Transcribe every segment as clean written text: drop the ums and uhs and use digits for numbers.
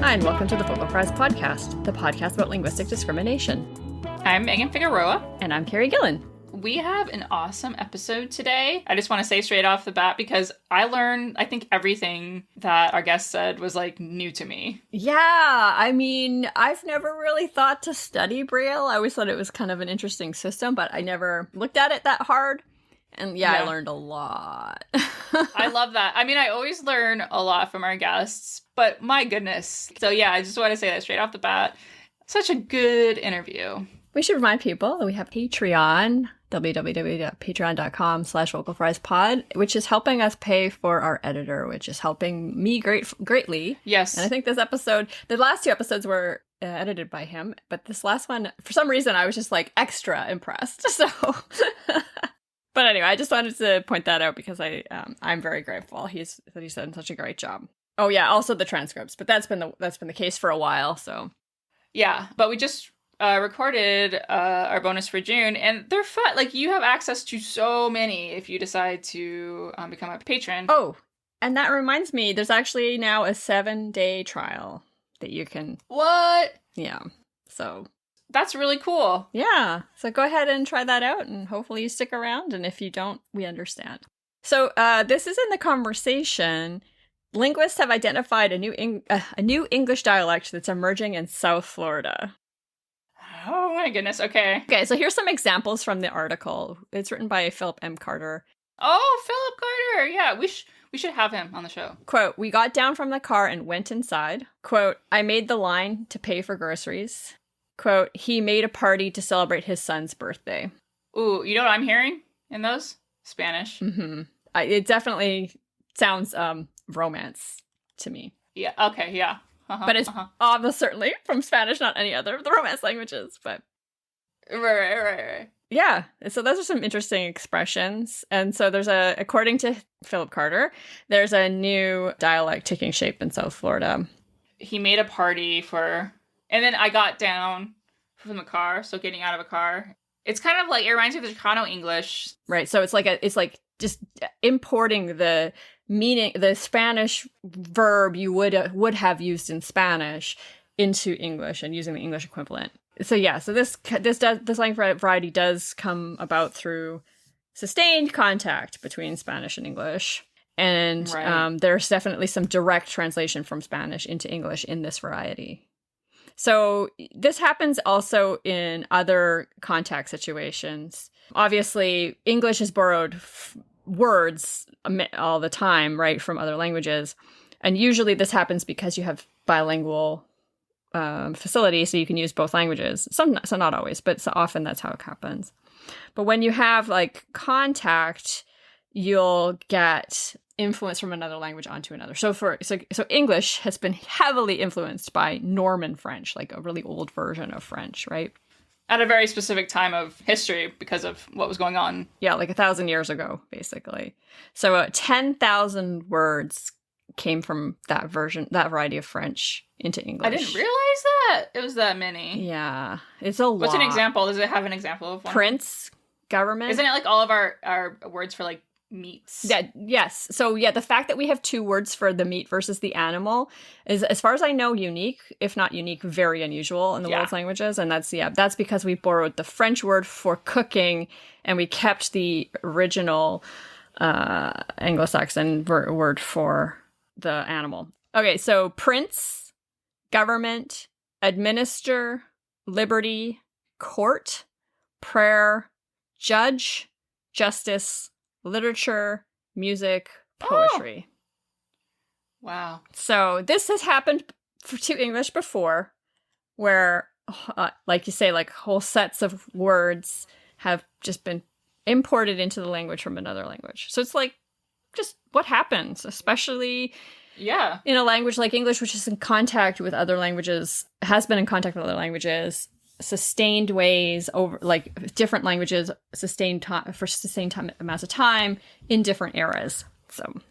Hi, and welcome to the Vocal Fries Podcast, the podcast about linguistic discrimination. I'm Megan Figueroa. And I'm Carrie Gillen. We have an awesome episode today. I just want to say straight off the bat, because I learned, I think everything that our guest said was like new to me. Yeah, I mean, I've never really thought to study Braille. I always thought it was kind of an interesting system, but I never looked at it that hard. And yeah. I learned a lot. I love that. I mean, I always learn a lot from our guests, but my goodness. So yeah, I just want to say that straight off the bat. Such a good interview. We should remind people that we have Patreon, www.patreon.com/vocalfriespod, which is helping us pay for our editor, which is helping me greatly. Yes. And I think this episode, the last two episodes were edited by him, but this last one, for some reason, I was just like extra impressed. So, but anyway, I just wanted to point that out because I'm very grateful. He's done such a great job. Oh yeah, also the transcripts, but that's been the case for a while. So yeah, but we just recorded our bonus for June, and they're fun. Like, you have access to so many if you decide to become a patron. Oh, and that reminds me, there's actually now a 7-day trial that you can. What? Yeah. So that's really cool. Yeah. So go ahead and try that out, and hopefully you stick around. And if you don't, we understand. So this is in the conversation. Linguists have identified a new English dialect that's emerging in South Florida. Oh my goodness. Okay. Okay, so here's some examples from the article. It's written by Philip M. Carter. Oh, Philip Carter. Yeah, we should have him on the show. Quote, "We got down from the car and went inside." Quote, "I made the line to pay for groceries." Quote, "He made a party to celebrate his son's birthday." Ooh, you know what I'm hearing in those? Spanish. Mm-hmm. It definitely sounds romance to me. Yeah, okay, yeah. But it's almost certainly from Spanish, not any other of the Romance languages. But right. Yeah, so those are some interesting expressions. And so according to Philip Carter, there's a new dialect taking shape in South Florida. He made a party and then I got down from the car, so getting out of a car. It's kind of like, it reminds me of the Chicano English. Right, so it's like just importing the meaning, the Spanish verb you would have used in Spanish into English and using the English equivalent. So yeah, so this language variety does come about through sustained contact between Spanish and English. And right. There's definitely some direct translation from Spanish into English in this variety. So this happens also in other contact situations. Obviously, English has borrowed words all the time, right, from other languages. And usually this happens because you have bilingual facilities, so you can use both languages. So not always, but so often that's how it happens. But when you have like contact, you'll get influence from another language onto another. So English has been heavily influenced by Norman French, like a really old version of French, right? At a very specific time of history because of what was going on. Yeah, like 1,000 years ago, basically. So 10,000 words came from that variety of French into English. I didn't realize that it was that many. Yeah, it's a lot. What's an example? Does it have an example of one? Prince, government. Isn't it like all of our words for like meats? Yeah, yes. So yeah, the fact that we have two words for the meat versus the animal is, as far as I know, unique. If not unique, very unusual in the world's languages. And that's because we borrowed the French word for cooking and we kept the original Anglo-Saxon word for the animal. Okay, so prince, government, administer, liberty, court, prayer, judge, justice, literature, music, poetry. Oh. Wow. So this has happened to English before, where, like you say, like whole sets of words have just been imported into the language from another language. So it's like just what happens, especially in a language like English, which is in contact with other languages, has been in contact with other languages, sustained ways over like different languages, sustained amounts of time in different eras. So,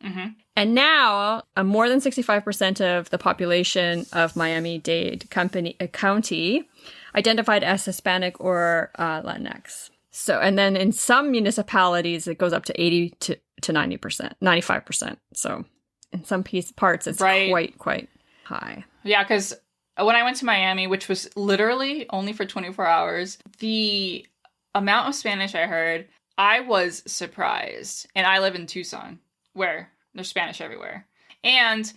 And now more than 65% of the population of Miami-Dade County identified as Hispanic or Latinx. So, and then in some municipalities, it goes up to 80 to 90%, 95%. So in some parts, it's quite high. Yeah, because when I went to Miami, which was literally only for 24 hours, the amount of Spanish I heard, I was surprised. And I live in Tucson, where there's Spanish everywhere. And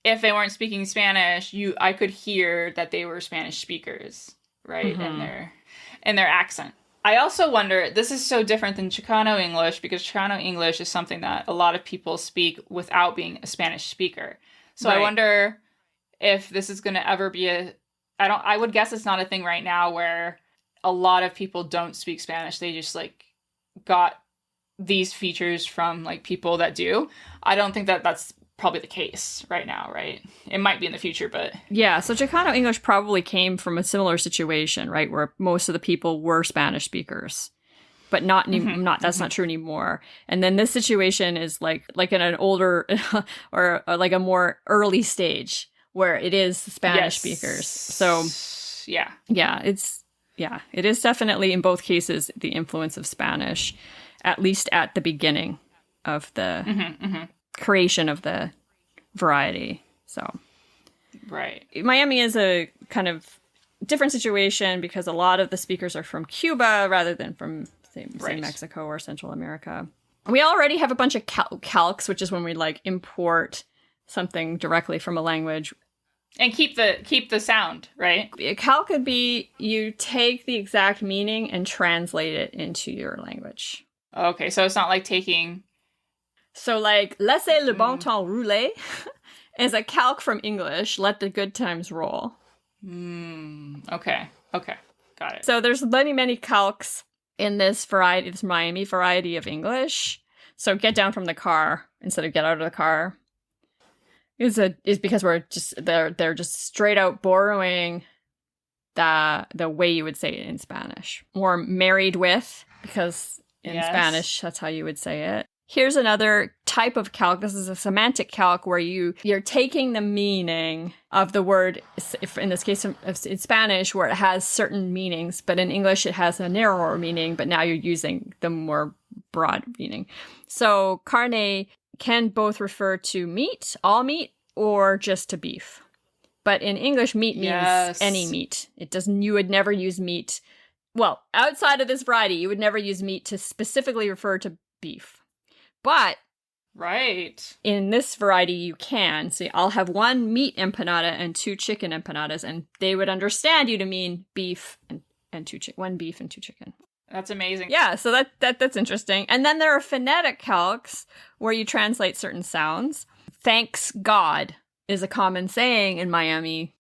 if they weren't speaking Spanish, I could hear that they were Spanish speakers, right? In their accent. I also wonder, this is so different than Chicano English, because Chicano English is something that a lot of people speak without being a Spanish speaker. So I wonder if this is going to ever be I would guess it's not a thing right now where a lot of people don't speak Spanish. They just like got these features from like people that do. I don't think that that's probably the case right now, right? It might be in the future, but... Yeah, so Chicano English probably came from a similar situation, right? Where most of the people were Spanish speakers, but not that's not true anymore. And then this situation is like in an older or like a more early stage where it is Spanish speakers. So yeah, it is definitely in both cases the influence of Spanish, at least at the beginning of the creation of the variety. So right, Miami is a kind of different situation because a lot of the speakers are from Cuba rather than from say Mexico or Central America. We already have a bunch of calques, which is when we like import something directly from a language and keep the sound, right? A calque could be you take the exact meaning and translate it into your language. Okay, so it's not like taking... So like, laissez le bon temps rouler is a calque from English, let the good times roll. Okay, got it. So there's many, many calques in this Miami variety of English. So get down from the car instead of get out of the car is because they're just straight out borrowing the way you would say it in Spanish. Or married with, because in Spanish that's how you would say it. Here's another type of calque. This is a semantic calque where you're taking the meaning of the word, if in this case in Spanish, where it has certain meanings, but in English it has a narrower meaning, but now you're using the more broad meaning. So carne can both refer to meat, all meat, or just to beef. But in English, meat means any meat. You would never use meat. Well, outside of this variety, you would never use meat to specifically refer to beef. But in this variety, you can. So I'll have one meat empanada and two chicken empanadas, and they would understand you to mean beef and two chicken. One beef and two chicken. That's amazing. Yeah, so that's interesting. And then there are phonetic calques where you translate certain sounds. Thanks God is a common saying in Miami.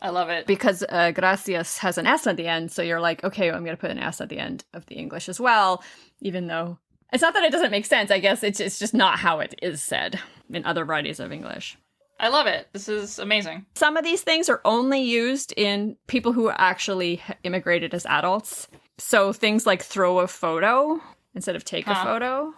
I love it. Because gracias has an S at the end, so you're like, okay, I'm going to put an S at the end of the English as well, even though... It's not that it doesn't make sense. I guess it's just not how it is said in other varieties of English. I love it. This is amazing. Some of these things are only used in people who actually immigrated as adults. So things like throw a photo instead of take a photo.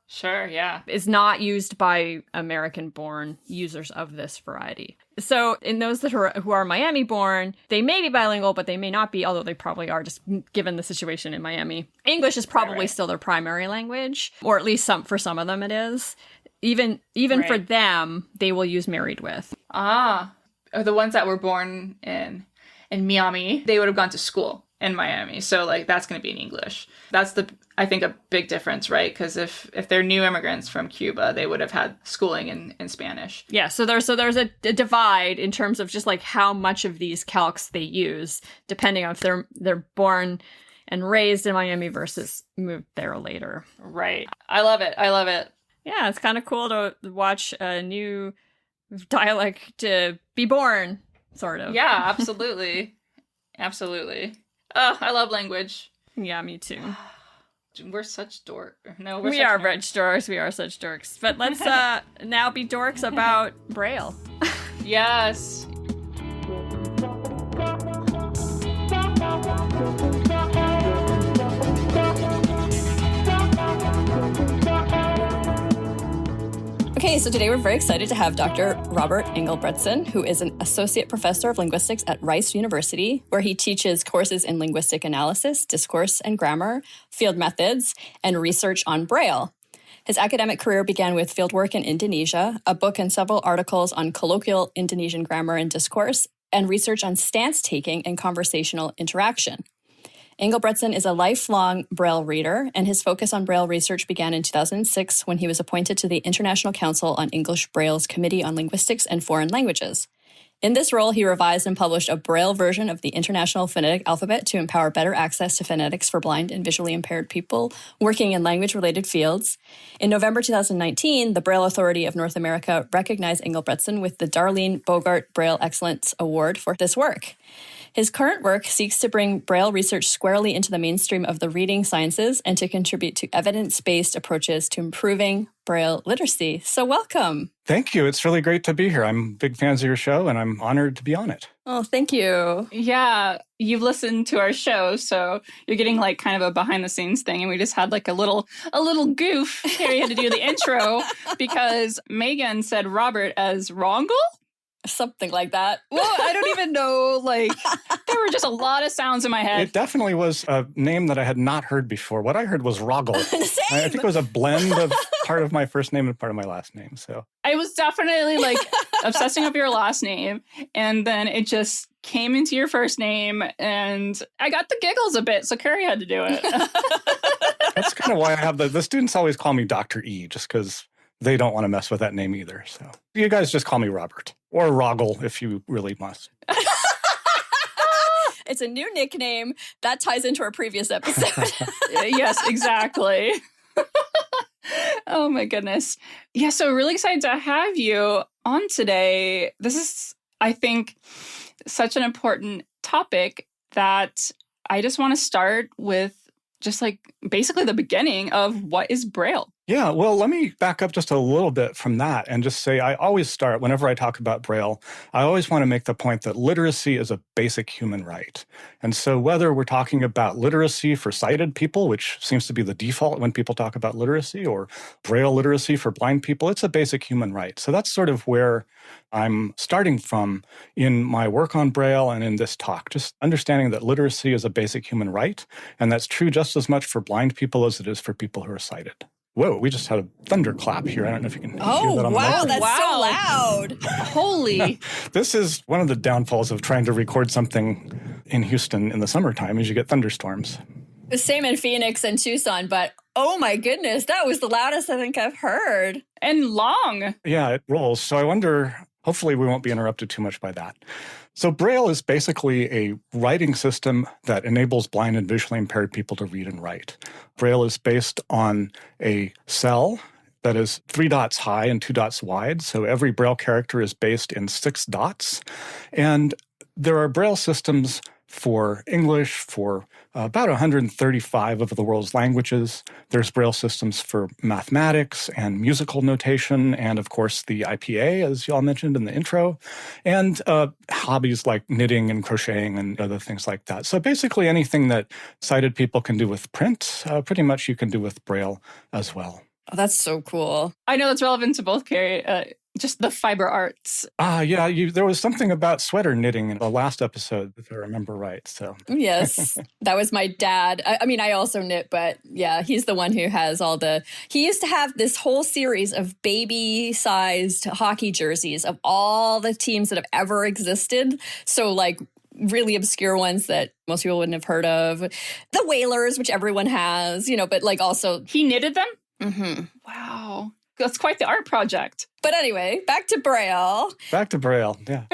Sure, yeah. Is not used by American-born users of this variety. So in those who are Miami-born, they may be bilingual, but they may not be, although they probably are, just given the situation in Miami. English is probably still their primary language, or at least for some of them it is. Even for them, they will use married with. The ones that were born in Miami, they would have gone to school in Miami. So like that's going to be in English. That's I think a big difference, right? Because if they're new immigrants from Cuba, they would have had schooling in Spanish. Yeah, so there's a divide in terms of just like how much of these calques they use, depending on if they're born and raised in Miami versus moved there later. Right. I love it. Yeah, it's kind of cool to watch a new dialect to be born, sort of. Yeah, absolutely. Absolutely. Oh, I love language. Yeah, me too. We're such dorks. No, we are rich dorks. We are such dorks. But let's now be dorks about Braille. Yes. Okay, so today we're very excited to have Dr. Robert Engelbretson, who is an associate professor of linguistics at Rice University, where he teaches courses in linguistic analysis, discourse and grammar, field methods, and research on Braille. His academic career began with fieldwork in Indonesia, a book and several articles on colloquial Indonesian grammar and discourse, and research on stance taking and conversational interaction. Engelbretson is a lifelong Braille reader, and his focus on Braille research began in 2006 when he was appointed to the International Council on English Braille's Committee on Linguistics and Foreign Languages. In this role, he revised and published a Braille version of the International Phonetic Alphabet to empower better access to phonetics for blind and visually impaired people working in language-related fields. In November 2019, the Braille Authority of North America recognized Engelbretson with the Darlene Bogart Braille Excellence Award for this work. His current work seeks to bring Braille research squarely into the mainstream of the reading sciences and to contribute to evidence-based approaches to improving Braille literacy. So welcome. Thank you. It's really great to be here. I'm big fans of your show, and I'm honored to be on it. Oh, thank you. Yeah, you've listened to our show, so you're getting like kind of a behind-the-scenes thing, and we just had like a little goof. Harry had to do the intro because Megan said Robert as Rongle? Something like that. Well, I don't even know. Like, there were just a lot of sounds in my head. It definitely was a name that I had not heard before. What I heard was Roggle. Same. I think it was a blend of part of my first name and part of my last name. So I was definitely like obsessing over your last name, and then it just came into your first name, and I got the giggles a bit, so Carrie had to do it. that's kind of why I have the students always call me Dr. E, just because they don't want to mess with that name either. So you guys just call me Robert or Roggle if you really must. It's a new nickname that ties into our previous episode. Yes, exactly. Oh my goodness. Yeah, so really excited to have you on today. This is, I think, such an important topic that I just want to start with just like basically the beginning of what is Braille. Yeah, well, let me back up just a little bit from that and just say I always start, whenever I talk about Braille, I always want to make the point that literacy is a basic human right. And so whether we're talking about literacy for sighted people, which seems to be the default when people talk about literacy, or Braille literacy for blind people, it's a basic human right. So that's sort of where I'm starting from in my work on Braille and in this talk, just understanding that literacy is a basic human right, and that's true just as much for blind people as it is for people who are sighted. Whoa, we just had a thunderclap here. I don't know if you can hear that on the wow, mic. that's so loud. Holy. This is one of the downfalls of trying to record something in Houston in the summertime is you get thunderstorms. The same in Phoenix and Tucson, but oh my goodness, that was the loudest I think I've heard. And long. Yeah, it rolls. So I wonder, hopefully we won't be interrupted too much by that. So Braille is basically a writing system that enables blind and visually impaired people to read and write. Braille is based on a cell that is 3 dots high and 2 dots wide. So every Braille character is based in 6 dots. And there are Braille systems for English, for about 135 of the world's languages. There's Braille systems for mathematics and musical notation, and of course the IPA, as y'all mentioned in the intro, and hobbies like knitting and crocheting and other things like that. So basically anything that sighted people can do with print, pretty much you can do with Braille as well. Oh, that's so cool. I know that's relevant to both, Carrie. Just the fiber arts. Yeah, there was something about sweater knitting in the last episode, if I remember right. So yes, that was my dad. I mean, I also knit, but yeah, he's the one who has he used to have this whole series of baby-sized hockey jerseys of all the teams that have ever existed. So like really obscure ones that most people wouldn't have heard of. The Whalers, which everyone has, but like also... He knitted them? Mm-hmm. Wow. That's quite the art project. But anyway, back to Braille. Back to Braille, yeah.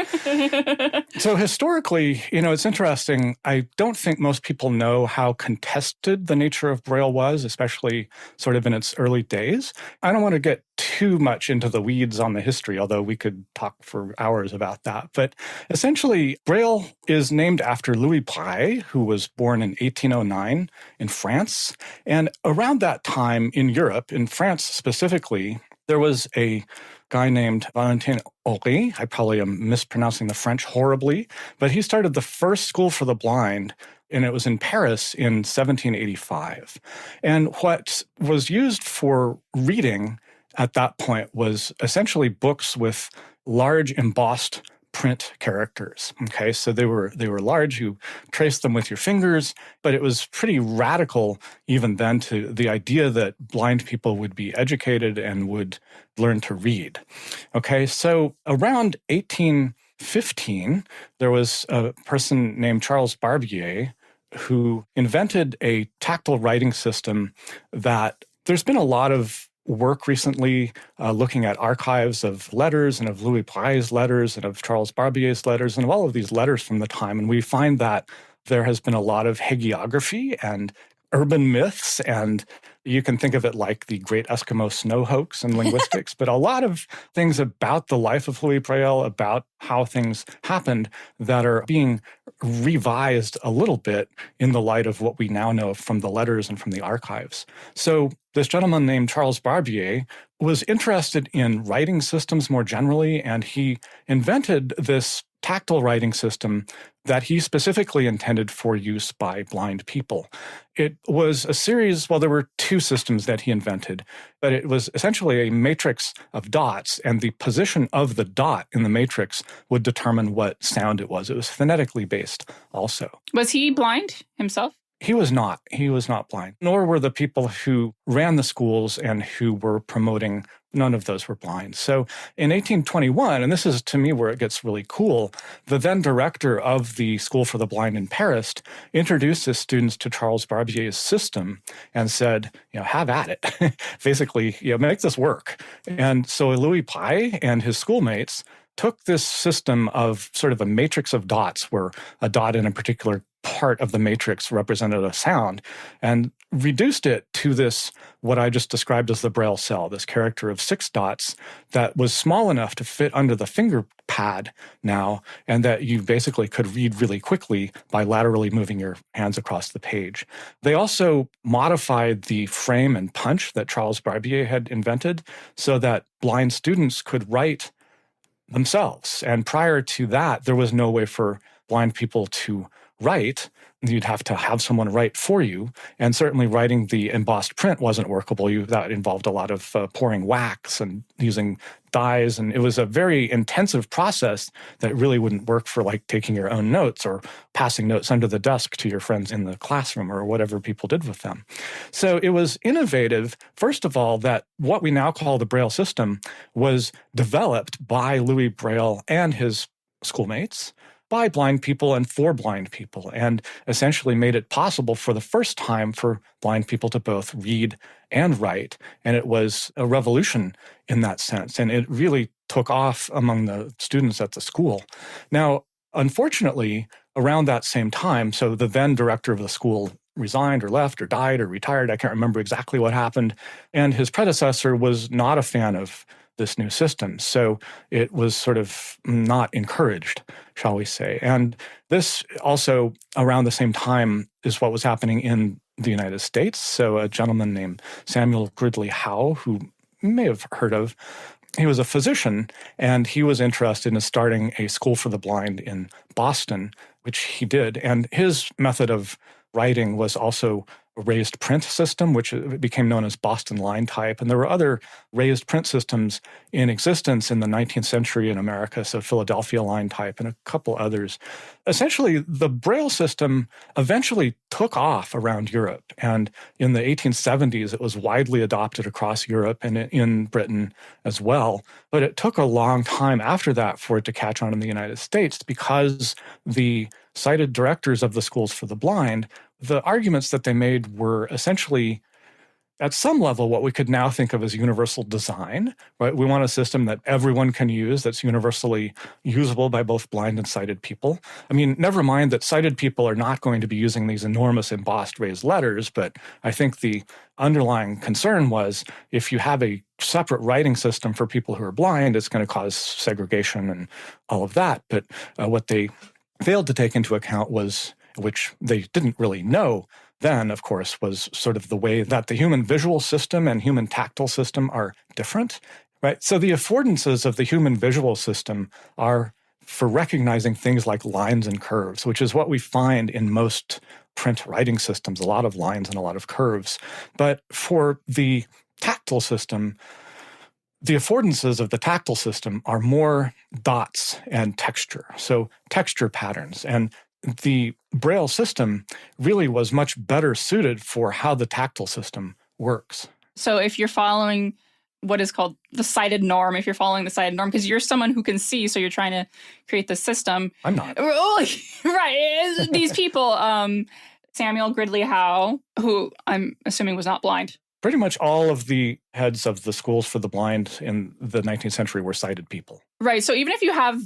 So historically, it's interesting. I don't think most people know how contested the nature of Braille was, especially sort of in its early days. I don't want to get too much into the weeds on the history, although we could talk for hours about that. But essentially, Braille is named after Louis Braille, who was born in 1809 in France. And around that time in Europe, in France specifically, there was a guy named Valentin Aury. I probably am mispronouncing the French horribly, but he started the first school for the blind, and it was in Paris in 1785. And what was used for reading at that point was essentially books with large embossed print characters. Okay, so they were large. You traced them with your fingers, but it was pretty radical even then to the idea that blind people would be educated and would learn to read. Okay, so around 1815, there was a person named Charles Barbier who invented a tactile writing system that there's been a lot of work recently looking at archives of letters and of Louis Braille's letters and of Charles Barbier's letters and of all of these letters from the time. And we find that there has been a lot of hagiography and urban myths, and you can think of it like the Great Eskimo Snow hoax in linguistics, but a lot of things about the life of Louis Braille, about how things happened, that are being revised a little bit in the light of what we now know from the letters and from the archives. So this gentleman named Charles Barbier was interested in writing systems more generally, and he invented this tactile writing system that he specifically intended for use by blind people. It was a series, well, there were two systems that he invented, but it was essentially a matrix of dots, and the position of the dot in the matrix would determine what sound it was. It was phonetically based also. Was he blind himself? He was not. He was not blind, nor were the people who ran the schools and who were promoting. None of those were blind. So in 1821, and this is to me where it gets really cool, the then director of the School for the Blind in Paris introduced his students to Charles Barbier's system and said, have at it. Basically, make this work. And so Louis Braille and his schoolmates took this system of sort of a matrix of dots, where a dot in a particular part of the matrix represented a sound, and reduced it to this, what I just described as the Braille cell, this character of 6 dots that was small enough to fit under the finger pad now, and that you basically could read really quickly by laterally moving your hands across the page. They also modified the frame and punch that Charles Barbier had invented so that blind students could write themselves. And prior to that, there was no way for blind people to write. You'd have to have someone write for you. And certainly writing the embossed print wasn't workable. That involved a lot of pouring wax and using dyes. And it was a very intensive process that really wouldn't work for like taking your own notes or passing notes under the desk to your friends in the classroom or whatever people did with them. So it was innovative, first of all, that what we now call the Braille system was developed by Louis Braille and his schoolmates, by blind people and for blind people, and essentially made it possible for the first time for blind people to both read and write. And it was a revolution in that sense. And it really took off among the students at the school. Now, unfortunately, around that same time, so the then director of the school resigned or left or died or retired. I can't remember exactly what happened. And his predecessor was not a fan of this new system. So it was sort of not encouraged, shall we say. And this also, around the same time, is what was happening in the United States. So a gentleman named Samuel Gridley Howe, who you may have heard of, he was a physician, and he was interested in starting a school for the blind in Boston, which he did. And his method of writing was also a raised print system, which became known as Boston line type. And there were other raised print systems in existence in the 19th century in America, so Philadelphia line type and a couple others. Essentially, the Braille system eventually took off around Europe. And in the 1870s, it was widely adopted across Europe and in Britain as well. But it took a long time after that for it to catch on in the United States, because the cited directors of the schools for the blind, the arguments that they made were essentially, at some level, what we could now think of as universal design, right? We want a system that everyone can use, that's universally usable by both blind and sighted people. I mean, never mind that sighted people are not going to be using these enormous embossed raised letters, but I think the underlying concern was if you have a separate writing system for people who are blind, it's going to cause segregation and all of that. But what they failed to take into account was, which they didn't really know then, of course, was sort of the way that the human visual system and human tactile system are different, right? So the affordances of the human visual system are for recognizing things like lines and curves, which is what we find in most print writing systems, a lot of lines and a lot of curves. But for the tactile system, The affordances of the tactile system are more dots and texture, so texture patterns. And the Braille system really was much better suited for how the tactile system works. So if you're following what is called the sighted norm, if you're following the sighted norm, because you're someone who can see, so you're trying to create the system. I'm not. Right. These people, Samuel Gridley Howe, who I'm assuming was not blind. Pretty much all of the heads of the schools for the blind in the 19th century were sighted people. Right. So even if you have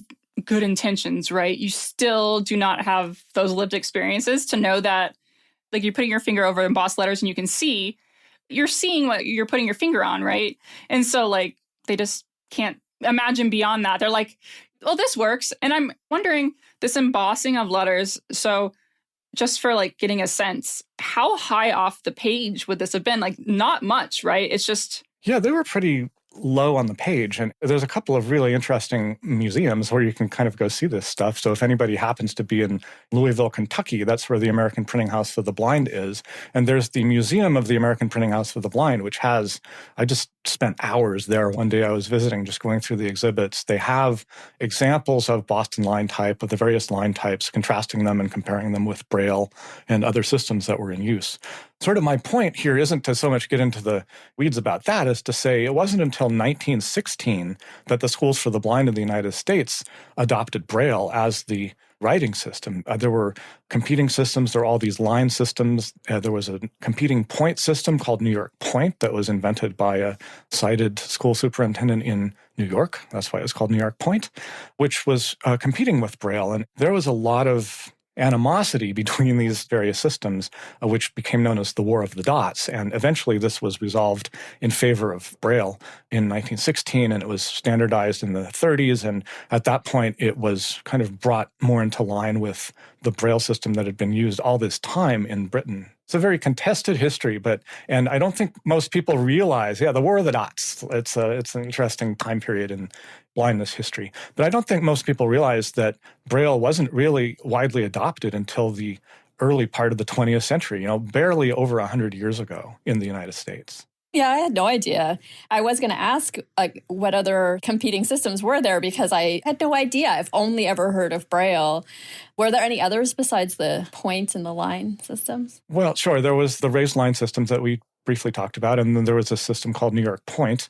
good intentions, right, you still do not have those lived experiences to know that, like, you're putting your finger over embossed letters and you can see, you're seeing what you're putting your finger on, right? And so, like, they just can't imagine beyond that. They're like, oh, this works. And I'm wondering, this embossing of letters, so just for, like, getting a sense, how high off the page would this have been? Like, not much, right? It's just... Yeah, they were pretty low on the page. And there's a couple of really interesting museums where you can kind of go see this stuff. So if anybody happens to be in Louisville, Kentucky, that's where the American Printing House for the Blind is. And there's the Museum of the American Printing House for the Blind, which has, I just spent hours there one day I was visiting, just going through the exhibits. They have examples of Boston line type, of the various line types, contrasting them and comparing them with Braille and other systems that were in use. Sort of my point here isn't to so much get into the weeds about that as to say it wasn't until 1916 that the schools for the blind in the United States adopted Braille as the writing system. There were competing systems. There were all these line systems. There was a competing point system called New York Point that was invented by a sighted school superintendent in New York. That's why it's called New York Point, which was competing with Braille. And there was a lot of animosity between these various systems, which became known as the War of the Dots. And eventually this was resolved in favor of Braille in 1916, and it was standardized in the 30s. And at that point, it was kind of brought more into line with the Braille system that had been used all this time in Britain. It's a very contested history, and I don't think most people realize, the War of the Dots. It's an interesting time period in blindness history. But I don't think most people realize that Braille wasn't really widely adopted until the early part of the 20th century, barely over 100 years ago in the United States. Yeah, I had no idea. I was going to ask, like, what other competing systems were there, because I had no idea. I've only ever heard of Braille. Were there any others besides the point and the line systems? Well, sure. There was the raised line systems that we briefly talked about, and then there was a system called New York Point,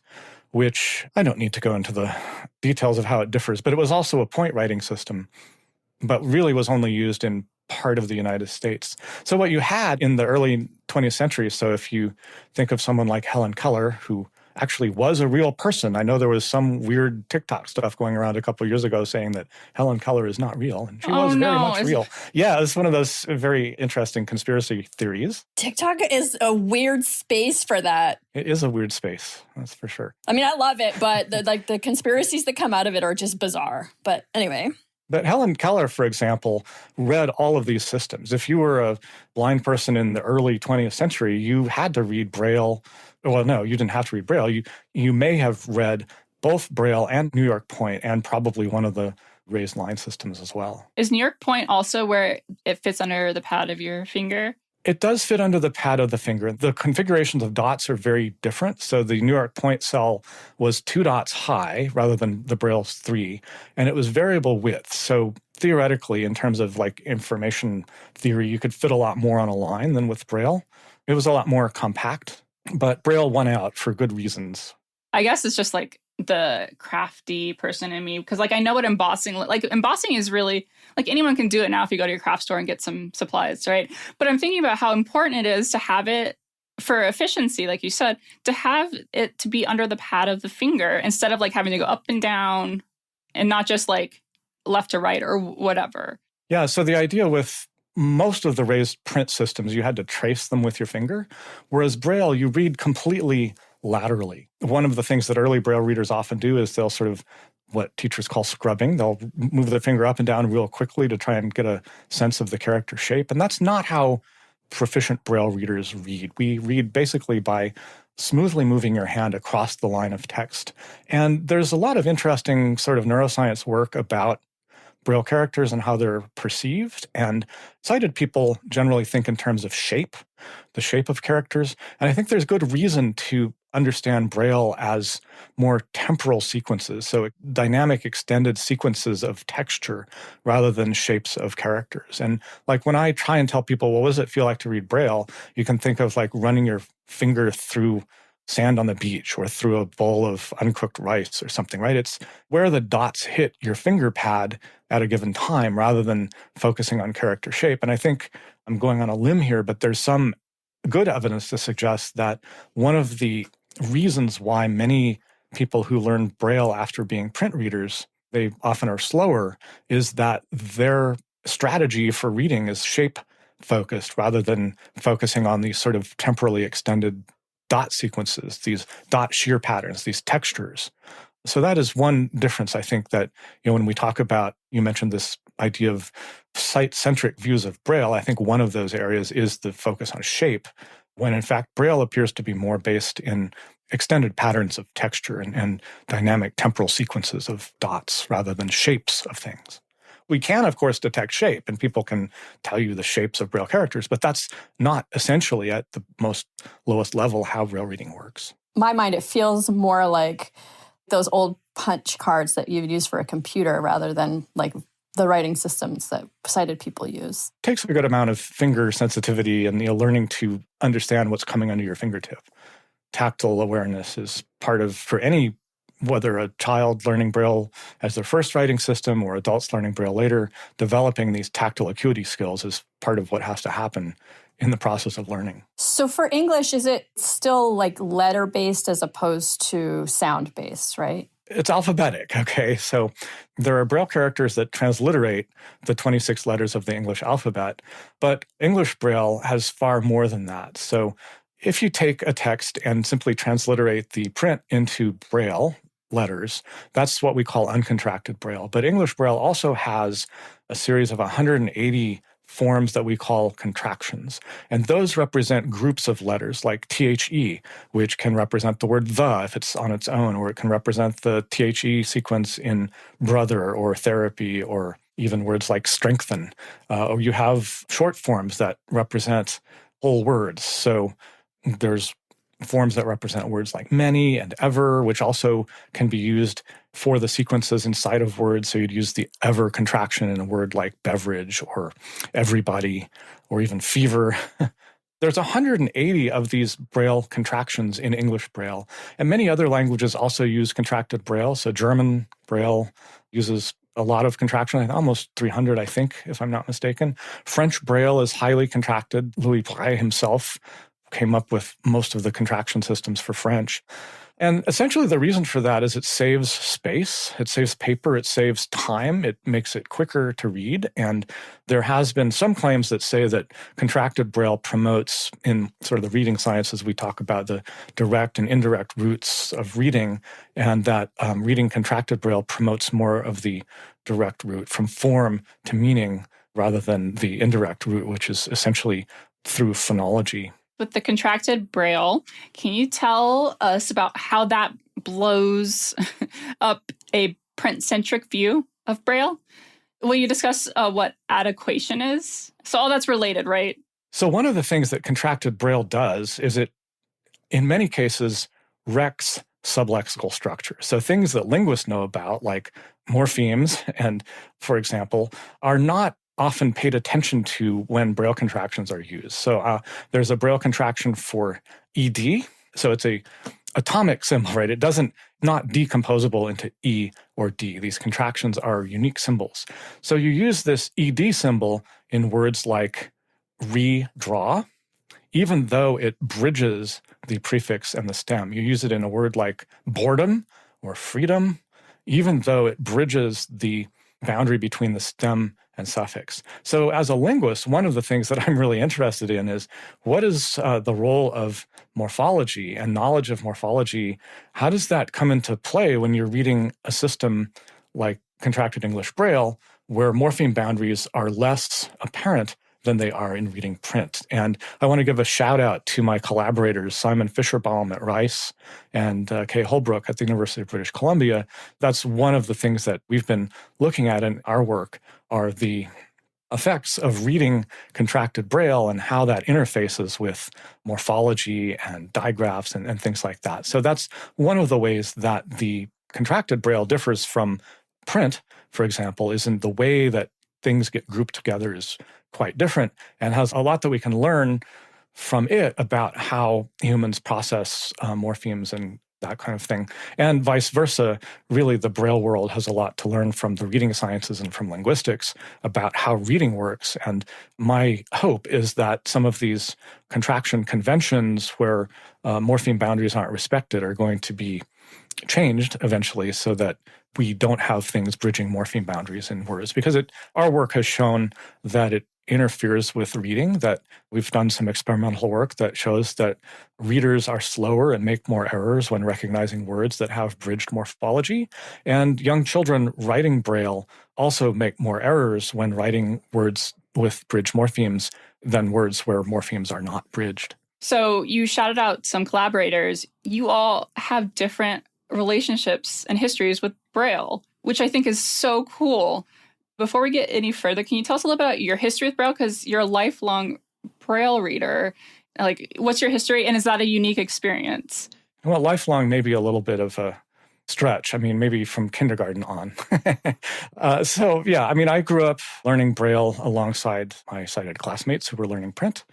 which I don't need to go into the details of how it differs, but it was also a point writing system, but really was only used in part of the United States. So what you had in the early 20th century, so if you think of someone like Helen Keller, who actually was a real person. I know there was some weird TikTok stuff going around a couple of years ago saying that Helen Keller is not real, and she was very much real. Yeah, it's one of those very interesting conspiracy theories. TikTok is a weird space for that. It is a weird space, that's for sure. I mean, I love it, but the conspiracies that come out of it are just bizarre. But anyway. But Helen Keller, for example, read all of these systems. If you were a blind person in the early 20th century, you had to read Braille. Well, no, you didn't have to read Braille. You may have read both Braille and New York Point, and probably one of the raised line systems as well. Is New York Point also where it fits under the pad of your finger? It does fit under the pad of the finger. The configurations of dots are very different. So the New York Point cell was 2 dots high rather than the Braille's 3, and it was variable width. So theoretically, in terms of like information theory, you could fit a lot more on a line than with Braille. It was a lot more compact, but Braille won out for good reasons. I guess it's just like the crafty person in me, because like I know what embossing is really, like, anyone can do it now if you go to your craft store and get some supplies, right? But I'm thinking about how important it is to have it for efficiency, like you said, to have it to be under the pad of the finger instead of like having to go up and down and not just like left to right or whatever. Yeah, so the idea with most of the raised print systems, you had to trace them with your finger, whereas Braille, you read completely laterally. One of the things that early Braille readers often do is they'll sort of what teachers call scrubbing. They'll move their finger up and down real quickly to try and get a sense of the character shape. And that's not how proficient Braille readers read. We read basically by smoothly moving your hand across the line of text. And there's a lot of interesting sort of neuroscience work about Braille characters and how they're perceived. And sighted people generally think in terms of shape, the shape of characters. And I think there's good reason to understand Braille as more temporal sequences, so dynamic extended sequences of texture rather than shapes of characters. And like when I try and tell people, well, what does it feel like to read Braille? You can think of like running your finger through sand on the beach or through a bowl of uncooked rice or something, right? It's where the dots hit your finger pad at a given time rather than focusing on character shape. And I think I'm going on a limb here, but there's some good evidence to suggest that one of the reasons why many people who learn Braille after being print readers, they often are slower, is that their strategy for reading is shape focused rather than focusing on these sort of temporally extended dot sequences, these dot shear patterns, these textures. So that is one difference, I think, that, when we talk about, you mentioned this idea of site-centric views of Braille, I think one of those areas is the focus on shape, when in fact Braille appears to be more based in extended patterns of texture and dynamic temporal sequences of dots rather than shapes of things. We can, of course, detect shape, and people can tell you the shapes of Braille characters, but that's not essentially at the most lowest level how Braille reading works. In my mind, it feels more like those old punch cards that you would use for a computer rather than like the writing systems that sighted people use. It takes a good amount of finger sensitivity and learning to understand what's coming under your fingertip. Tactile awareness is part of, for any, whether a child learning Braille as their first writing system or adults learning Braille later, developing these tactile acuity skills is part of what has to happen in the process of learning. So for English, is it still like letter-based as opposed to sound-based, right? It's alphabetic, okay? So there are Braille characters that transliterate the 26 letters of the English alphabet, but English Braille has far more than that. So if you take a text and simply transliterate the print into Braille letters, that's what we call uncontracted Braille. But English Braille also has a series of 180 forms that we call contractions. And those represent groups of letters like THE, which can represent the word the if it's on its own, or it can represent the THE sequence in brother or therapy, or even words like strengthen. Or you have short forms that represent whole words. So there's forms that represent words like many and ever, which also can be used for the sequences inside of words. So you'd use the ever contraction in a word like beverage or everybody or even fever. There's 180 of these Braille contractions in English Braille, and many other languages also use contracted Braille. So German Braille uses a lot of contraction, almost 300, I think, if I'm not mistaken. French Braille is highly contracted. Louis Braille himself came up with most of the contraction systems for French. And essentially the reason for that is it saves space, it saves paper, it saves time, it makes it quicker to read. And there has been some claims that say that contracted Braille promotes, in sort of the reading sciences, we talk about the direct and indirect routes of reading, and that reading contracted Braille promotes more of the direct route from form to meaning rather than the indirect route, which is essentially through phonology. With the contracted Braille, can you tell us about how that blows up a print-centric view of Braille? Will you discuss what adequation is? So all that's related, right? So one of the things that contracted Braille does is it, in many cases, wrecks sublexical structure. So things that linguists know about, like morphemes and, for example, are not often paid attention to when Braille contractions are used. So there's a Braille contraction for ED. So it's a atomic symbol, right? It doesn't, not decomposable into E or D. These contractions are unique symbols. So you use this ED symbol in words like redraw, even though it bridges the prefix and the stem. You use it in a word like boredom or freedom, even though it bridges the boundary between the stem and suffix. So as a linguist, one of the things that I'm really interested in is what is the role of morphology and knowledge of morphology? How does that come into play when you're reading a system like contracted English Braille, where morpheme boundaries are less apparent than they are in reading print? And I want to give a shout out to my collaborators, Simon Fischerbaum at Rice and Kay Holbrook at the University of British Columbia. That's one of the things that we've been looking at in our work, are the effects of reading contracted Braille and how that interfaces with morphology and digraphs and things like that. So that's one of the ways that the contracted Braille differs from print, for example, is in the way that things get grouped together is quite different and has a lot that we can learn from it about how humans process morphemes and that kind of thing. And vice versa, really the Braille world has a lot to learn from the reading sciences and from linguistics about how reading works. And my hope is that some of these contraction conventions where morpheme boundaries aren't respected are going to be changed eventually so that we don't have things bridging morpheme boundaries in words. Because our work has shown that it interferes with reading, that we've done some experimental work that shows that readers are slower and make more errors when recognizing words that have bridged morphology. And young children writing Braille also make more errors when writing words with bridged morphemes than words where morphemes are not bridged. So you shouted out some collaborators. You all have different relationships and histories with Braille, which I think is so cool. Before we get any further, can you tell us a little bit about your history with Braille? Because you're a lifelong Braille reader. Like, what's your history, and is that a unique experience? Well, lifelong may be a little bit of a stretch. I mean, maybe from kindergarten on. I grew up learning Braille alongside my sighted classmates who were learning print.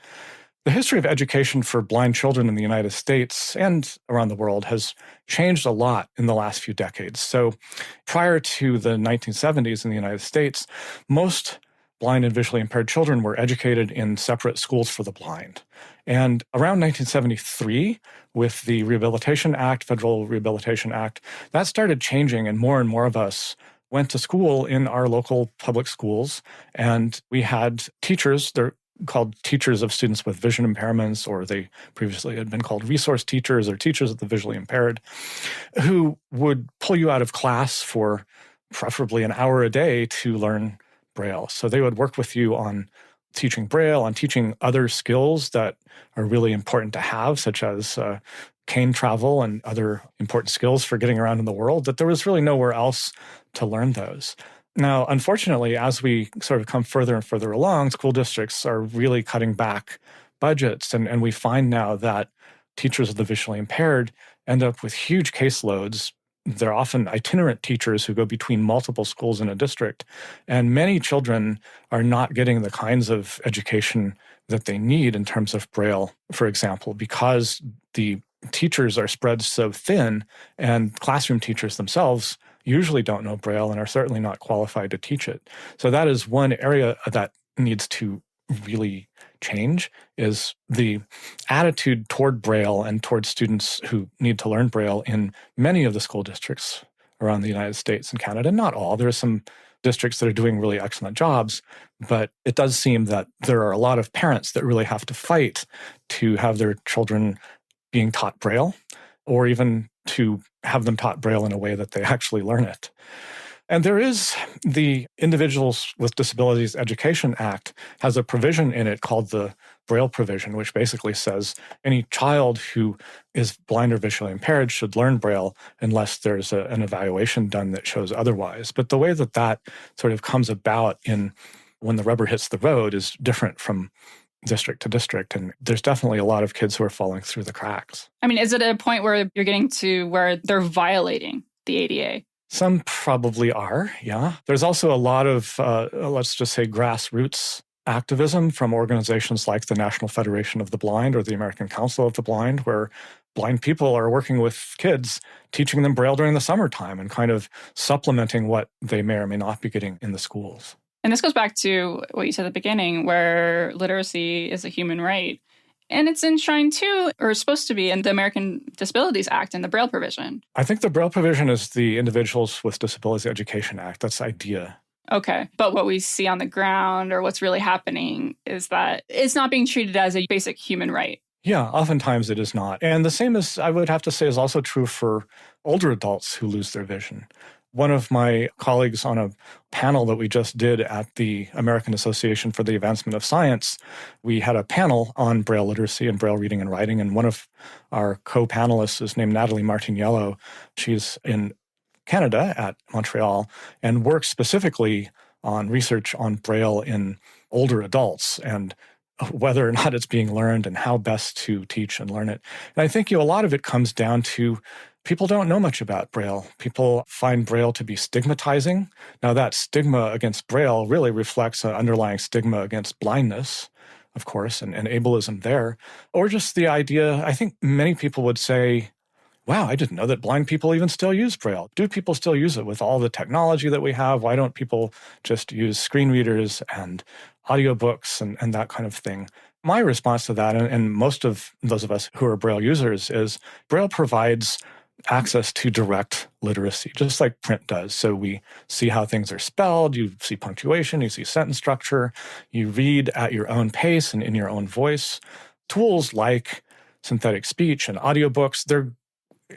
The history of education for blind children in the United States and around the world has changed a lot in the last few decades. So prior to the 1970s in the United States, most blind and visually impaired children were educated in separate schools for the blind. And around 1973, with the Rehabilitation Act, Federal Rehabilitation Act, that started changing, and more of us went to school in our local public schools. And we had teachers, they're called teachers of students with vision impairments, or they previously had been called resource teachers or teachers of the visually impaired, who would pull you out of class for preferably an hour a day to learn Braille. So they would work with you on teaching Braille, on teaching other skills that are really important to have, such as cane travel and other important skills for getting around in the world, that there was really nowhere else to learn those. Now, unfortunately, as we sort of come further and further along, school districts are really cutting back budgets. And we find now that teachers of the visually impaired end up with huge caseloads. They're often itinerant teachers who go between multiple schools in a district. And many children are not getting the kinds of education that they need in terms of Braille, for example, because the teachers are spread so thin, and classroom teachers themselves usually don't know Braille and are certainly not qualified to teach it. So that is one area that needs to really change, is the attitude toward Braille and toward students who need to learn Braille in many of the school districts around the United States and Canada. Not all. There are some districts that are doing really excellent jobs, but it does seem that there are a lot of parents that really have to fight to have their children being taught Braille, or even to have them taught Braille in a way that they actually learn it. And there is the Individuals with Disabilities Education Act has a provision in it called the Braille provision, which basically says any child who is blind or visually impaired should learn Braille unless there's an evaluation done that shows otherwise. But the way that sort of comes about in when the rubber hits the road is different from district to district. And there's definitely a lot of kids who are falling through the cracks. I mean, is it a point where you're getting to where they're violating the ADA? Some probably are, yeah. There's also a lot of, let's just say, grassroots activism from organizations like the National Federation of the Blind or the American Council of the Blind, where blind people are working with kids, teaching them Braille during the summertime and kind of supplementing what they may or may not be getting in the schools. And this goes back to what you said at the beginning, where literacy is a human right. And it's enshrined too, or supposed to be, in the American Disabilities Act and the Braille provision. I think the Braille provision is the Individuals with Disabilities Education Act. That's the idea. Okay. But what we see on the ground, or what's really happening, is that it's not being treated as a basic human right. Yeah, oftentimes it is not. And the same as I would have to say is also true for older adults who lose their vision. One of my colleagues on a panel that we just did at the American Association for the Advancement of Science, we had a panel on Braille literacy and Braille reading and writing. And one of our co-panelists is named Natalie Martignello. She's in Canada at Montreal and works specifically on research on Braille in older adults and whether or not it's being learned and how best to teach and learn it. And I think a lot of it comes down to people don't know much about Braille. People find Braille to be stigmatizing. Now, that stigma against Braille really reflects an underlying stigma against blindness, of course, and ableism there. Or just the idea, I think many people would say, wow, I didn't know that blind people even still use Braille. Do people still use it with all the technology that we have? Why don't people just use screen readers and audiobooks and that kind of thing? My response to that, and most of those of us who are Braille users, is Braille provides access to direct literacy, just like print does. So we see how things are spelled, you see punctuation, you see sentence structure, you read at your own pace and in your own voice. Tools like synthetic speech and audiobooks, they're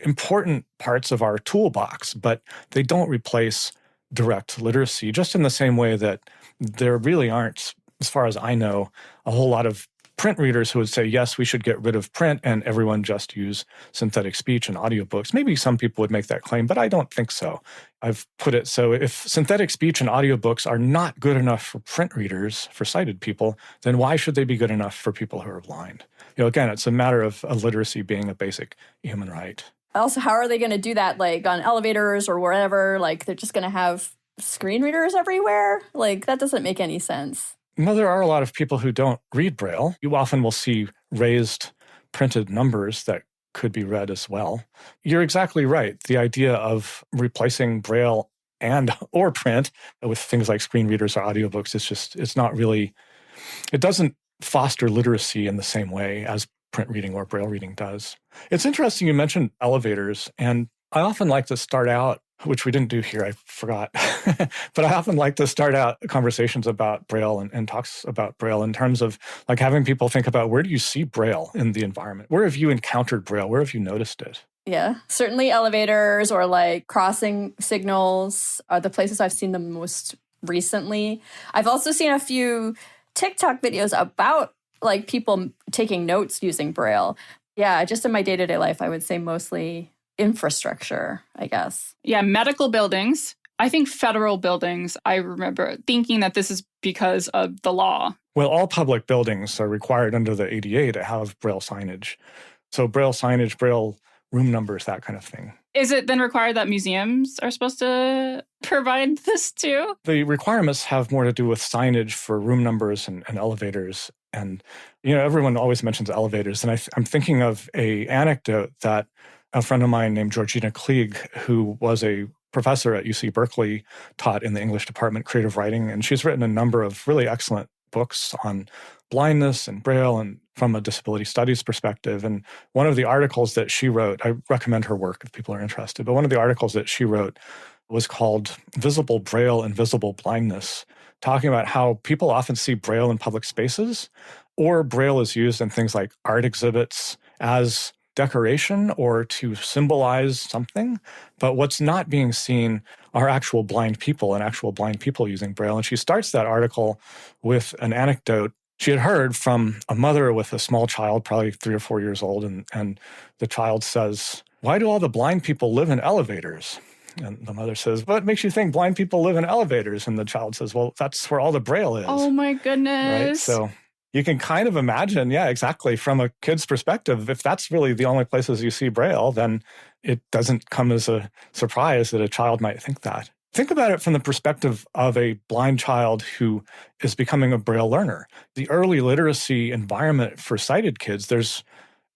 important parts of our toolbox, but they don't replace direct literacy, just in the same way that there really aren't, as far as I know, a whole lot of print readers who would say, yes, we should get rid of print and everyone just use synthetic speech and audiobooks. Maybe some people would make that claim, but I don't think so. I've put it so if synthetic speech and audiobooks are not good enough for print readers, for sighted people, then why should they be good enough for people who are blind? Again, it's a matter of literacy being a basic human right. Also, how are they going to do that, like on elevators or wherever? Like, they're just going to have screen readers everywhere? Like, that doesn't make any sense. No, there are a lot of people who don't read Braille. You often will see raised printed numbers that could be read as well. You're exactly right. The idea of replacing Braille or print with things like screen readers or audiobooks, it's not really, it doesn't foster literacy in the same way as print reading or Braille reading does. It's interesting you mentioned elevators, and I often like to start out, which we didn't do here, I forgot, but I often like to start out conversations about Braille and talks about Braille in terms of like having people think about, where do you see Braille in the environment? Where have you encountered Braille? Where have you noticed it? Yeah, certainly elevators or like crossing signals are the places I've seen the most recently. I've also seen a few TikTok videos about like people taking notes using Braille. Yeah, just in my day-to-day life, I would say mostly infrastructure, I guess. Yeah, medical buildings. I think federal buildings, I remember thinking that this is because of the law. Well, all public buildings are required under the ADA to have Braille signage. So Braille signage, Braille room numbers, that kind of thing. Is it then required that museums are supposed to provide this too? The requirements have more to do with signage for room numbers and elevators. And, everyone always mentions elevators. And I'm thinking of an anecdote that a friend of mine named Georgina Kleege, who was a professor at UC Berkeley, taught in the English department, creative writing. And she's written a number of really excellent books on blindness and Braille and from a disability studies perspective. And one of the articles that she wrote, I recommend her work if people are interested, but one of the articles that she wrote was called Visible Braille and Visible Blindness, talking about how people often see Braille in public spaces, or Braille is used in things like art exhibits as decoration or to symbolize something. But what's not being seen are actual blind people and actual blind people using Braille. And she starts that article with an anecdote she had heard from a mother with a small child, probably 3 or 4 years old. And the child says, "Why do all the blind people live in elevators?" And the mother says, "What makes you think blind people live in elevators?" And the child says, "Well, that's where all the Braille is." Oh my goodness. Right? So you can kind of imagine, yeah, exactly, from a kid's perspective, if that's really the only places you see Braille, then it doesn't come as a surprise that a child might think that. Think about it from the perspective of a blind child who is becoming a Braille learner. The early literacy environment for sighted kids,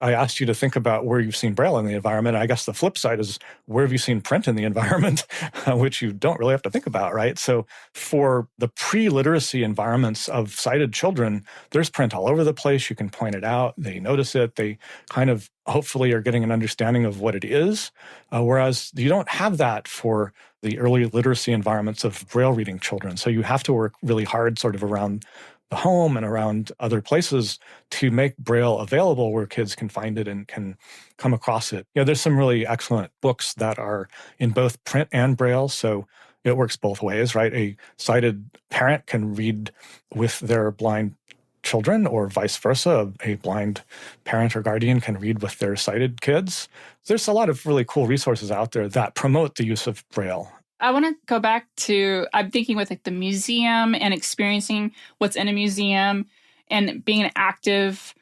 I asked you to think about where you've seen Braille in the environment. I guess the flip side is, where have you seen print in the environment, which you don't really have to think about, right? So for the pre-literacy environments of sighted children, there's print all over the place. You can point it out. They notice it. They kind of hopefully are getting an understanding of what it is, whereas you don't have that for the early literacy environments of Braille reading children. So you have to work really hard sort of around the home and around other places to make Braille available where kids can find it and can come across it. There's some really excellent books that are in both print and Braille, so it works both ways, right? A sighted parent can read with their blind children, or vice versa. A blind parent or guardian can read with their sighted kids. There's a lot of really cool resources out there that promote the use of Braille. I want to go back to, I'm thinking with like the museum and experiencing what's in a museum and being an active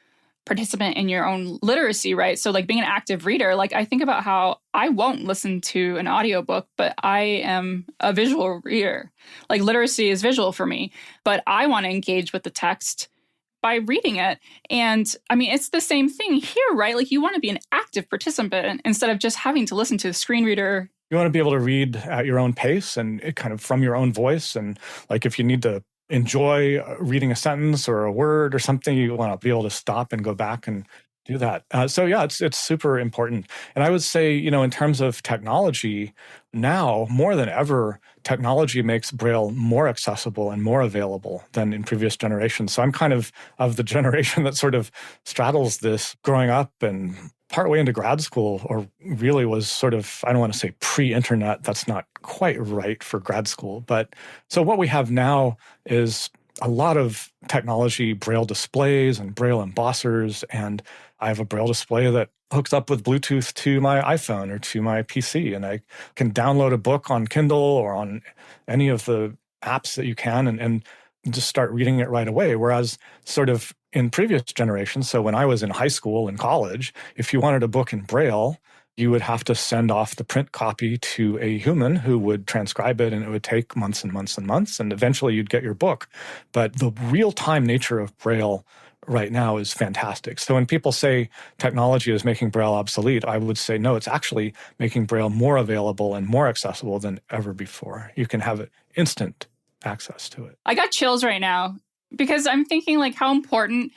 participant in your own literacy, right? So like being an active reader, like I think about how I won't listen to an audiobook, but I am a visual reader. Like literacy is visual for me, but I want to engage with the text by reading it. And I mean, it's the same thing here, right? Like you want to be an active participant instead of just having to listen to the screen reader. You want to be able to read at your own pace and it kind of from your own voice. And like if you need to enjoy reading a sentence or a word or something, you want to be able to stop and go back and do that. So yeah, it's super important. And I would say, in terms of technology, now more than ever, technology makes Braille more accessible and more available than in previous generations. So I'm kind of the generation that sort of straddles this growing up and partway into grad school, or really was sort of, I don't want to say pre-internet, that's not quite right for grad school. But so what we have now is a lot of technology, Braille displays and Braille embossers, and I have a Braille display that hooks up with Bluetooth to my iPhone or to my PC, and I can download a book on Kindle or on any of the apps that you can and just start reading it right away. Whereas sort of in previous generations, so when I was in high school and college, if you wanted a book in Braille, you would have to send off the print copy to a human who would transcribe it, and it would take months and months and months, and eventually you'd get your book. But the real-time nature of Braille right now is fantastic. So when people say technology is making Braille obsolete, I would say, no, it's actually making Braille more available and more accessible than ever before. You can have instant access to it. I got chills right now because I'm thinking like how important,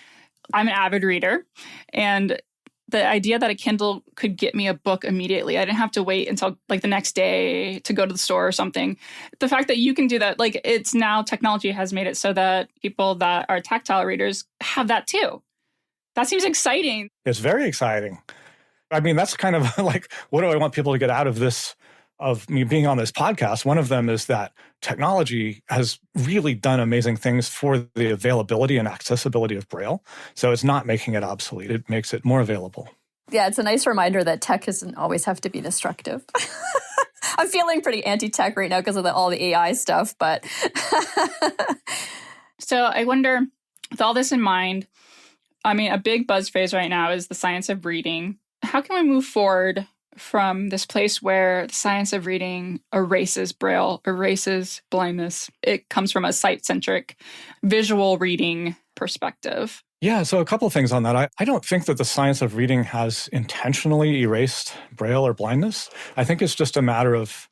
I'm an avid reader, and the idea that a Kindle could get me a book immediately, I didn't have to wait until like the next day to go to the store or something. The fact that you can do that, like it's now technology has made it so that people that are tactile readers have that too. That seems exciting. It's very exciting. I mean, that's kind of like, what do I want people to get out of this, of me being on this podcast? One of them is that technology has really done amazing things for the availability and accessibility of Braille. So it's not making it obsolete. It makes it more available. Yeah, it's a nice reminder that tech doesn't always have to be destructive. I'm feeling pretty anti-tech right now because of all the AI stuff, but... So I wonder, with all this in mind, I mean, a big buzz phrase right now is the science of reading. How can we move forward from this place where the science of reading erases Braille, erases blindness? It comes from a sight-centric visual reading perspective. Yeah, so a couple of things on that. I don't think that the science of reading has intentionally erased Braille or blindness. I think it's just a matter of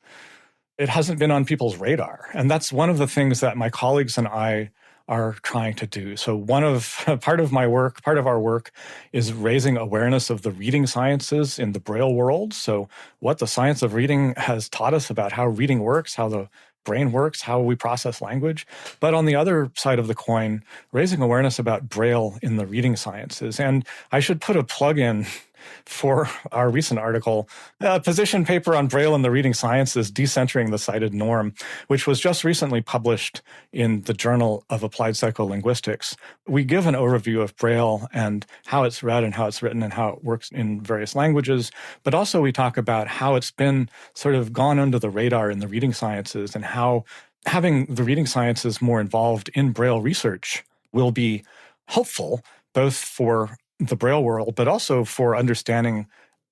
it hasn't been on people's radar. And that's one of the things that my colleagues and I are trying to do. So part of our work is raising awareness of the reading sciences in the Braille world. So what the science of reading has taught us about how reading works, how the brain works, how we process language. But on the other side of the coin, raising awareness about Braille in the reading sciences. And I should put a plug in for our recent article, a position paper on Braille in the reading sciences, Decentering the Cited Norm, which was just recently published in the Journal of Applied Psycholinguistics. We give an overview of Braille and how it's read and how it's written and how it works in various languages, but also we talk about how it's been sort of gone under the radar in the reading sciences and how having the reading sciences more involved in Braille research will be helpful both for the Braille world, but also for understanding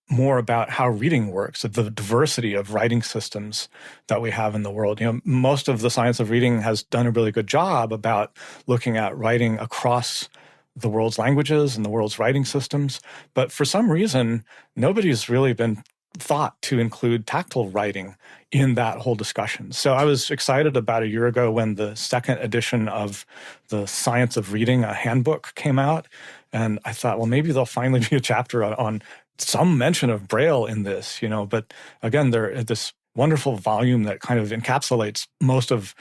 more about how reading works, the diversity of writing systems that we have in the world. Most of the science of reading has done a really good job about looking at writing across the world's languages and the world's writing systems. But for some reason, nobody's really been thought to include tactile writing in that whole discussion. So I was excited about a year ago when the second edition of the Science of Reading, a handbook, came out. And I thought, well, maybe there'll finally be a chapter on some mention of Braille in this, But again, there's this wonderful volume that kind of encapsulates most of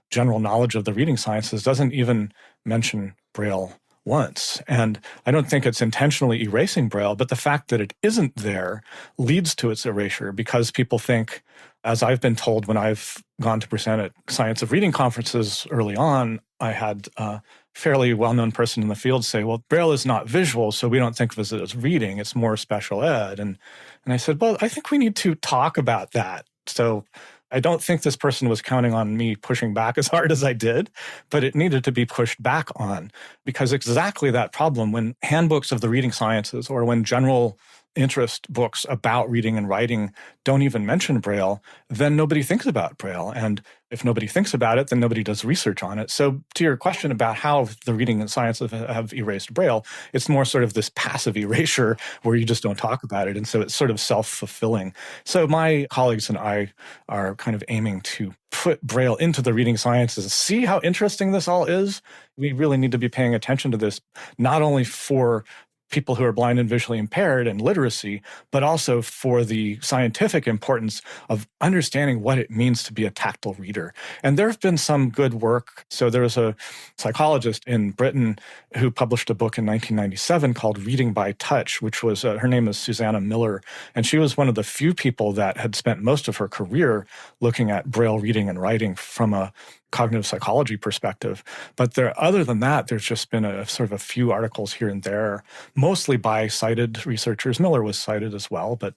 general knowledge of the reading sciences doesn't even mention Braille once. And I don't think it's intentionally erasing Braille, but the fact that it isn't there leads to its erasure because people think, as I've been told when I've gone to present at Science of Reading conferences early on, I had a fairly well-known person in the field say, well, Braille is not visual, so we don't think of it as reading. It's more special ed. And I said, well, I think we need to talk about that. So I don't think this person was counting on me pushing back as hard as I did, but it needed to be pushed back on because exactly that problem, when handbooks of the reading sciences or when general interest books about reading and writing don't even mention Braille, then nobody thinks about Braille. And if nobody thinks about it, then nobody does research on it. So to your question about how the reading and sciences have erased Braille, it's more sort of this passive erasure where you just don't talk about it. And so it's sort of self-fulfilling. So my colleagues and I are kind of aiming to put Braille into the reading sciences. See how interesting this all is? We really need to be paying attention to this, not only for people who are blind and visually impaired and literacy, but also for the scientific importance of understanding what it means to be a tactile reader. And there have been some good work. So there was a psychologist in Britain who published a book in 1997 called Reading by Touch, which was, her name is Susanna Miller. And she was one of the few people that had spent most of her career looking at Braille reading and writing from a cognitive psychology perspective. But other than that, there's just been a sort of a few articles here and there, mostly by cited researchers. Miller was cited as well, but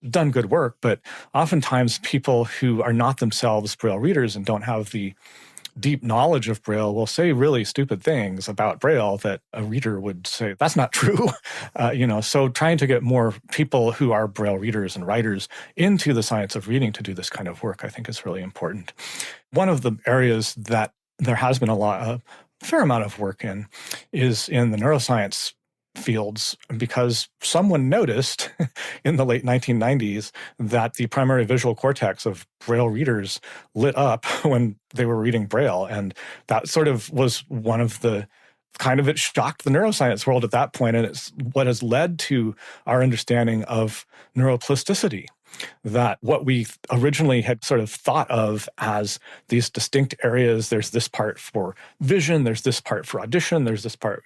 done good work. But oftentimes people who are not themselves Braille readers and don't have the deep knowledge of Braille will say really stupid things about Braille that a reader would say, that's not true. So trying to get more people who are Braille readers and writers into the science of reading to do this kind of work, I think is really important. One of the areas that there has been a fair amount of work in is in the neuroscience fields, because someone noticed in the late 1990s that the primary visual cortex of Braille readers lit up when they were reading Braille. And that sort of was one of the it shocked the neuroscience world at that point. And it's what has led to our understanding of neuroplasticity, that what we originally had sort of thought of as these distinct areas, there's this part for vision, there's this part for audition, there's this part,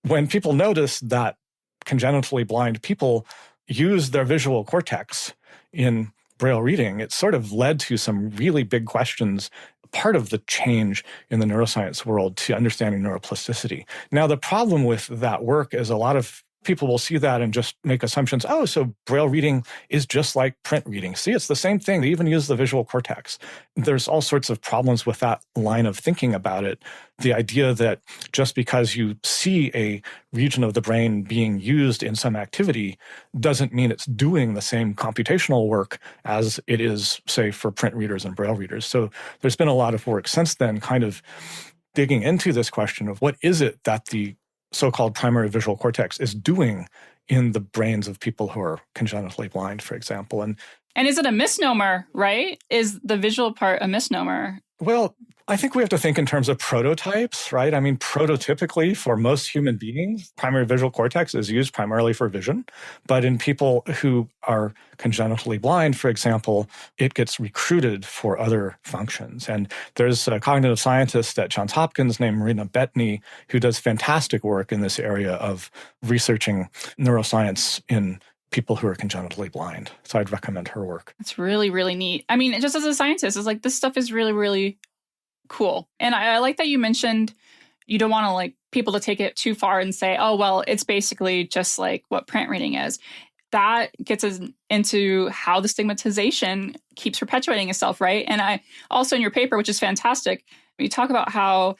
when people notice that congenitally blind people use their visual cortex in Braille reading, it sort of led to some really big questions, part of the change in the neuroscience world to understanding neuroplasticity. Now, the problem with that work is a lot of people will see that and just make assumptions. Oh, so Braille reading is just like print reading. See, it's the same thing. They even use the visual cortex. There's all sorts of problems with that line of thinking about it. The idea that just because you see a region of the brain being used in some activity doesn't mean it's doing the same computational work as it is, say, for print readers and Braille readers. So there's been a lot of work since then kind of digging into this question of what is it that the so-called primary visual cortex is doing in the brains of people who are congenitally blind, for example. And is it a misnomer, right? Is the visual part a misnomer? Well, I think we have to think in terms of prototypes, right? I mean, prototypically for most human beings, primary visual cortex is used primarily for vision. But in people who are congenitally blind, for example, it gets recruited for other functions. And there's a cognitive scientist at Johns Hopkins named Marina Bettany who does fantastic work in this area of researching neuroscience in people who are congenitally blind. So I'd recommend her work. It's really, really neat. I mean, just as a scientist, it's like this stuff is really, really cool. And I like that you mentioned you don't want to people to take it too far and say, oh, well, it's basically just like what print reading is. That gets us into how the stigmatization keeps perpetuating itself, right? And I also in your paper, which is fantastic, you talk about how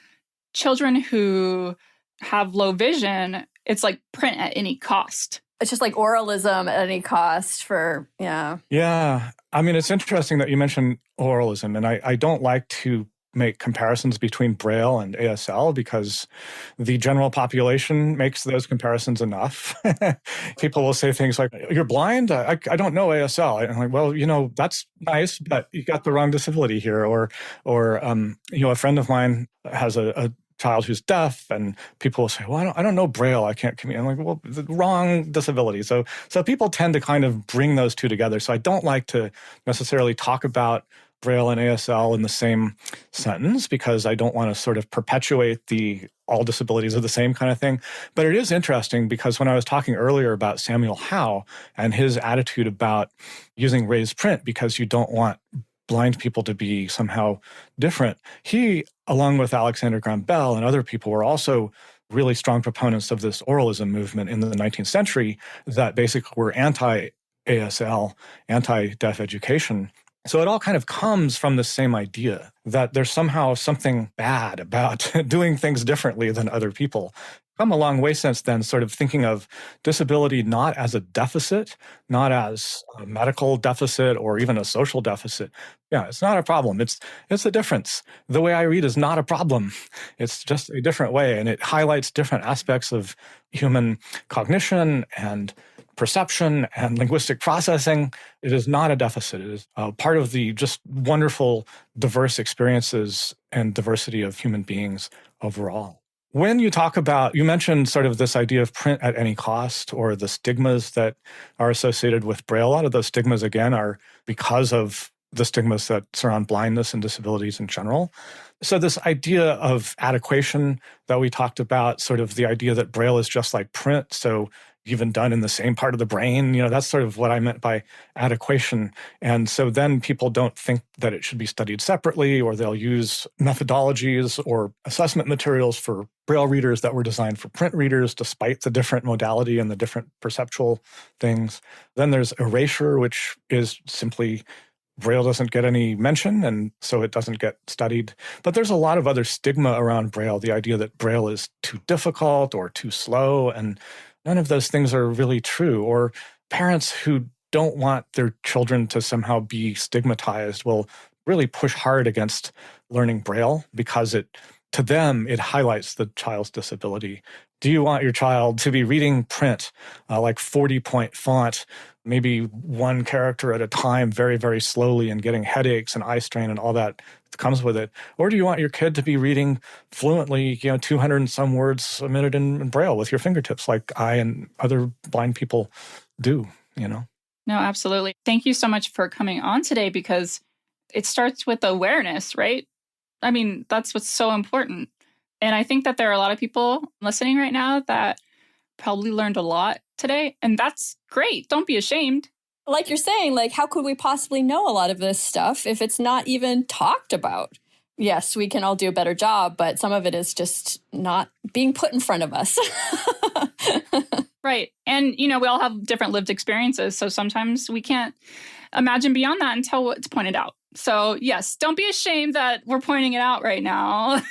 children who have low vision, it's like print at any cost. It's just like oralism at any cost Yeah. I mean, it's interesting that you mentioned oralism, and I don't like to make comparisons between Braille and ASL because the general population makes those comparisons enough. People will say things like, you're blind? I don't know ASL. And I'm like, well, that's nice, but you got the wrong disability here. Or a friend of mine has a child who's deaf, and people will say, well, I don't know Braille. I can't communicate. I'm like, well, the wrong disability. So people tend to kind of bring those two together. So I don't like to necessarily talk about Braille and ASL in the same sentence because I don't want to sort of perpetuate the all disabilities are the same kind of thing. But it is interesting because when I was talking earlier about Samuel Howe and his attitude about using raised print because you don't want blind people to be somehow different, he, along with Alexander Graham Bell and other people, were also really strong proponents of this oralism movement in the 19th century that basically were anti-ASL, anti-deaf education. So it all kind of comes from the same idea that there's somehow something bad about doing things differently than other people. Come a long way since then, sort of thinking of disability not as a deficit, not as a medical deficit or even a social deficit. Yeah, it's not a problem. It's a difference. The way I read is not a problem. It's just a different way, and it highlights different aspects of human cognition and perception and linguistic processing. It is not a deficit. It is part of the just wonderful, diverse experiences and diversity of human beings overall. When you talk about, you mentioned sort of this idea of print at any cost or the stigmas that are associated with Braille. A lot of those stigmas, again, are because of the stigmas that surround blindness and disabilities in general. So this idea of adequation that we talked about, sort of the idea that Braille is just like print, so even done in the same part of the brain, that's sort of what I meant by adequation. And so then people don't think that it should be studied separately, or they'll use methodologies or assessment materials for Braille readers that were designed for print readers, despite the different modality and the different perceptual things. Then there's erasure, which is simply Braille doesn't get any mention, and so it doesn't get studied. But there's a lot of other stigma around Braille, the idea that Braille is too difficult or too slow, and none of those things are really true. Or parents who don't want their children to somehow be stigmatized will really push hard against learning Braille because to them, it highlights the child's disability. Do you want your child to be reading print, like 40-point font, maybe one character at a time, very, very slowly, and getting headaches and eye strain and all that comes with it? Or do you want your kid to be reading fluently, 200 and some words a minute in Braille with your fingertips, like I and other blind people do, No, absolutely. Thank you so much for coming on today, because it starts with awareness, right? I mean, that's what's so important. And I think that there are a lot of people listening right now that probably learned a lot today. And that's great. Don't be ashamed. Like you're saying, how could we possibly know a lot of this stuff if it's not even talked about? Yes, we can all do a better job, but some of it is just not being put in front of us. Right. And, we all have different lived experiences. So sometimes we can't imagine beyond that until it's pointed out. So yes, don't be ashamed that we're pointing it out right now.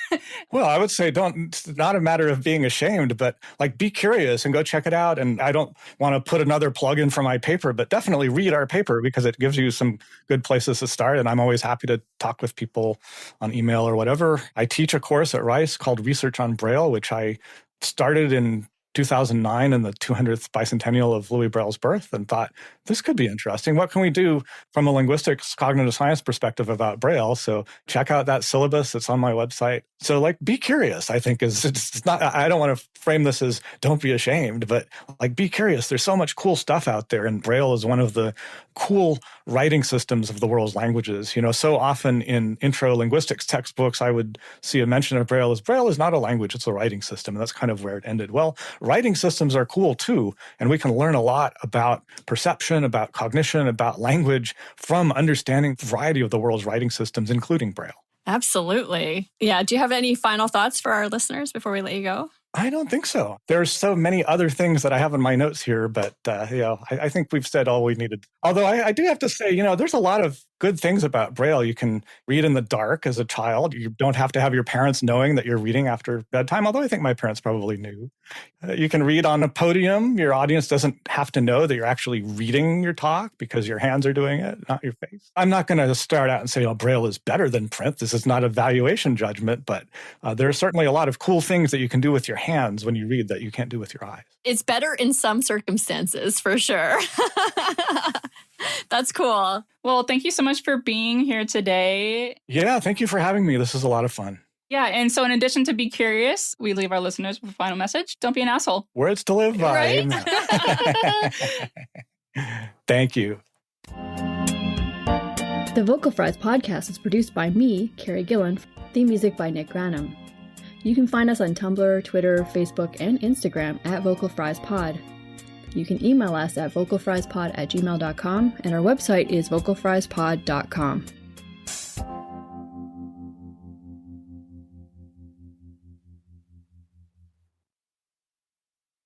Well, I would say it's not a matter of being ashamed, but be curious and go check it out. And I don't want to put another plug in for my paper, but definitely read our paper because it gives you some good places to start. And I'm always happy to talk with people on email or whatever. I teach a course at Rice called Research on Braille, which I started in 2009 in the 200th bicentennial of Louis Braille's birth, and thought, this could be interesting. What can we do from a linguistics, cognitive science perspective about Braille? So check out that syllabus. It's on my website. So be curious, I think it's not, I don't want to frame this as don't be ashamed, but be curious. There's so much cool stuff out there, and Braille is one of the cool writing systems of the world's languages. So often in intro linguistics textbooks, I would see a mention of Braille as Braille is not a language, it's a writing system. And that's kind of where it ended. Well, writing systems are cool too, and we can learn a lot about perception, about cognition, about language from understanding the variety of the world's writing systems, including Braille. Absolutely. Yeah. Do you have any final thoughts for our listeners before we let you go? I don't think so. There's so many other things that I have in my notes here, but I think we've said all we needed. Although I do have to say, there's a lot of good things about Braille. You can read in the dark as a child. You don't have to have your parents knowing that you're reading after bedtime, although I think my parents probably knew. You can read on a podium. Your audience doesn't have to know that you're actually reading your talk because your hands are doing it, not your face. I'm not going to start out and say, Braille is better than print. This is not a valuation judgment, but there are certainly a lot of cool things that you can do with your hands when you read that you can't do with your eyes. It's better in some circumstances, for sure. That's cool. Well, thank you so much for being here today. Yeah, thank you for having me. This is a lot of fun. Yeah, and so in addition to be curious, we leave our listeners with a final message. Don't be an asshole. Words to live by. Right? Thank you. The Vocal Fries podcast is produced by me, Carrie Gillen. Theme music by Nick Granum. You can find us on Tumblr, Twitter, Facebook, and Instagram at Vocal Fries Pod. You can email us at vocalfriespod@gmail.com, and our website is vocalfriespod.com.